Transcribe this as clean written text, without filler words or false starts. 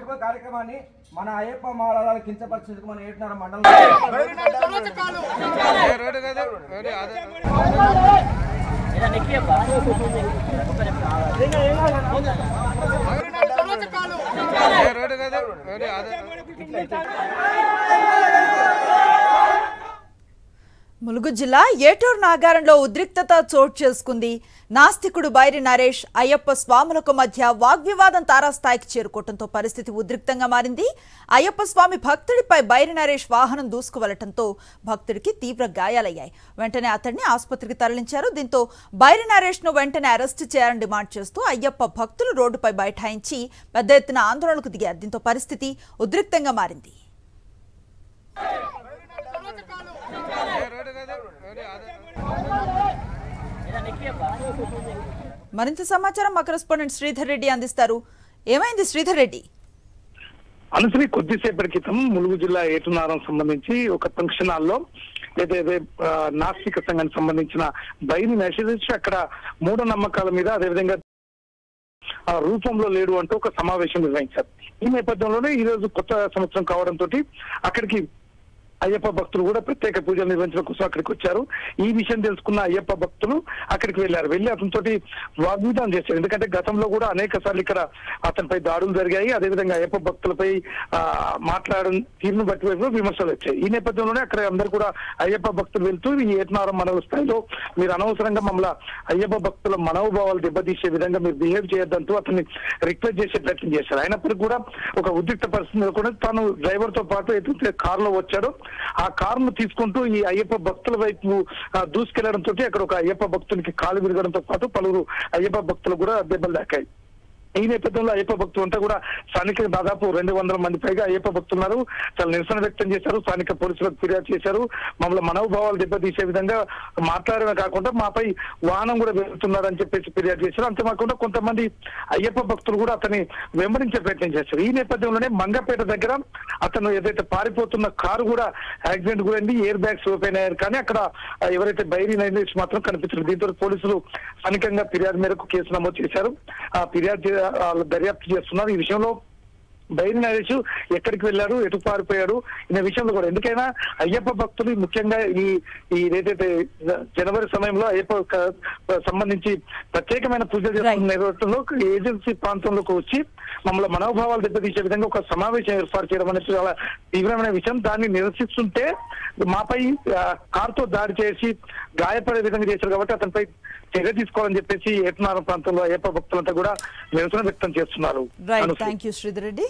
లేకపోతే కార్యక్రమాన్ని మన అయ్యప్ప మాలల కించపరిచేందుకు మన ఏటున్నర మండలం ములుగు జిల్లా ఏటూరు నాగారంలో ఉద్రిక్తత చోటు చేసుకుంది. నాస్తికుడు బైరి నరేష్ అయ్యప్ప స్వాములకు మధ్య వాగ్వివాదం తారాస్థాయికి చేరుకోవడంతో పరిస్థితి ఉద్రిక్తంగా మారింది. అయ్యప్ప స్వామి భక్తుడిపై బైరి నరేష్ వాహనం దూసుకువెళ్లడంతో భక్తుడికి తీవ్ర గాయాలయ్యాయి. వెంటనే అతడిని ఆసుపత్రికి తరలించారు. దీంతో బైరి నరేష్ ను వెంటనే అరెస్టు చేయాలని డిమాండ్ చేస్తూ అయ్యప్ప భక్తులు రోడ్డుపై బైఠాయించి పెద్ద ఎత్తున ఆందోళనకు దిగారు. దీంతో పరిస్థితి ఉద్రిక్తంగా మారింది. మరింత సమాచారం మా కరెస్పాండెంట్ శ్రీధర్ రెడ్డి అందిస్తారు. ఏమైంది శ్రీధర్ రెడ్డి? అనుశ్రీ, కొద్దిసేపటి క్రితం ములుగు జిల్లా ఏటునారం సంబంధించి ఒక ఫంక్షన్ హాల్లో ఏదైతే నాస్తిక సంఘానికి సంబంధించిన బైరి నరేష్ అక్కడ మూఢనమ్మకాల మీద అదేవిధంగా ఆ రూపంలో లేడు అంటూ ఒక సమావేశం నిర్వహించారు. ఈ నేపథ్యంలోనే ఈ రోజు కొత్త సంవత్సరం కావడంతో అక్కడికి అయ్యప్ప భక్తులు కూడా ప్రత్యేక పూజలు నిర్వహించడం కోసం అక్కడికి వచ్చారు. ఈ విషయం తెలుసుకున్న అయ్యప్ప భక్తులు అక్కడికి వెళ్లారు. వెళ్లి అతనితోటి వాగ్వివాదం చేశారు. ఎందుకంటే గతంలో కూడా అనేక సార్లు ఇక్కడ అతనిపై దాడులు జరిగాయి. అదేవిధంగా అయ్యప్ప భక్తులపై మాట్లాడడం తీరును బట్టి విమర్శలు వచ్చాయి. ఈ నేపథ్యంలోనే అక్కడ అందరూ కూడా అయ్యప్ప భక్తులు వెళ్తూ ఈ ఏటునారం మనవ స్థాయిలో మీరు అనవసరంగా మమ్మల్ని అయ్యప్ప భక్తుల మనోభావాలు దెబ్బతీసే విధంగా మీరు బిహేవ్ చేయొద్దంటూ అతన్ని రిక్వెస్ట్ చేసే ప్రయత్నం చేశారు. అయినప్పటికీ కూడా ఒక ఉద్రిక్త పరిస్థితి నెలకొని తాను డ్రైవర్ తో పాటు ఎదుటి కారులో వచ్చాడు. ఆ కారును తీసుకుంటూ ఈ అయ్యప్ప భక్తుల వైపు దూసుకెళ్లడంతో అక్కడ ఒక అయ్యప్ప భక్తునికి కాలు విరగడంతో పాటు పలువురు అయ్యప్ప భక్తులు కూడా దెబ్బలు దాకాయి. ఈ నేపథ్యంలో అయ్యప్ప భక్తులు అంతా కూడా స్థానిక దాదాపు 200 మంది పైగా అయ్యప్ప భక్తులున్నారు. చాలా నిరసన వ్యక్తం చేశారు. స్థానిక పోలీసులకు ఫిర్యాదు చేశారు. మమ్మల్ని మనోభావాలు దెబ్బతీసే విధంగా మాట్లాడమే కాకుండా మాపై వాహనం కూడా వెళ్తున్నారని చెప్పేసి ఫిర్యాదు చేశారు. అంతేకాకుండా కొంతమంది అయ్యప్ప భక్తులు కూడా అతన్ని వెంబడించే ప్రయత్నం చేశారు. ఈ నేపథ్యంలోనే మంగపేట దగ్గర అతను ఏదైతే పారిపోతున్న కారు కూడా యాక్సిడెంట్ గురైంది. ఎయిర్ బ్యాగ్స్ ఓపెన్ అయ్యారు. కానీ అక్కడ ఎవరైతే బైరి నరేష్ మాత్రం కనిపించారు. దీంతో పోలీసులు స్థానికంగా ఫిర్యాదు మేరకు కేసు నమోదు చేశారు. ఆ ఫిర్యాదు దర్యాప్తు చేస్తున్నారు. ఈ విషయంలో బైరి నరేష్ ఎక్కడికి వెళ్ళారు, ఎటు పారిపోయాడు ఈ విషయంలో కూడా ఎందుకైనా అయ్యప్ప భక్తులు ముఖ్యంగా ఈ ఏదైతే జనవరి సమయంలో అయ్యప్ప సంబంధించి ప్రత్యేకమైన పూజలు చేస్తున్న నేపథ్యంలో ఏజెన్సీ ప్రాంతంలోకి వచ్చి మమ్మల్ని మనోభావాలు దెబ్బతీసే విధంగా ఒక సమావేశం ఏర్పాటు చేయడం అనేది చాలా తీవ్రమైన విషయం. దాన్ని నిరసిస్తుంటే మాపై కారుతో దాడి చేసి గాయపడే విధంగా చేశారు. కాబట్టి అతనిపై చర్య తీసుకోవాలని చెప్పేసి ఏటునారం ప్రాంతంలో అయ్యప్ప భక్తులంతా కూడా నిరసన వ్యక్తం చేస్తున్నారు. Thank you Sridhar Reddy.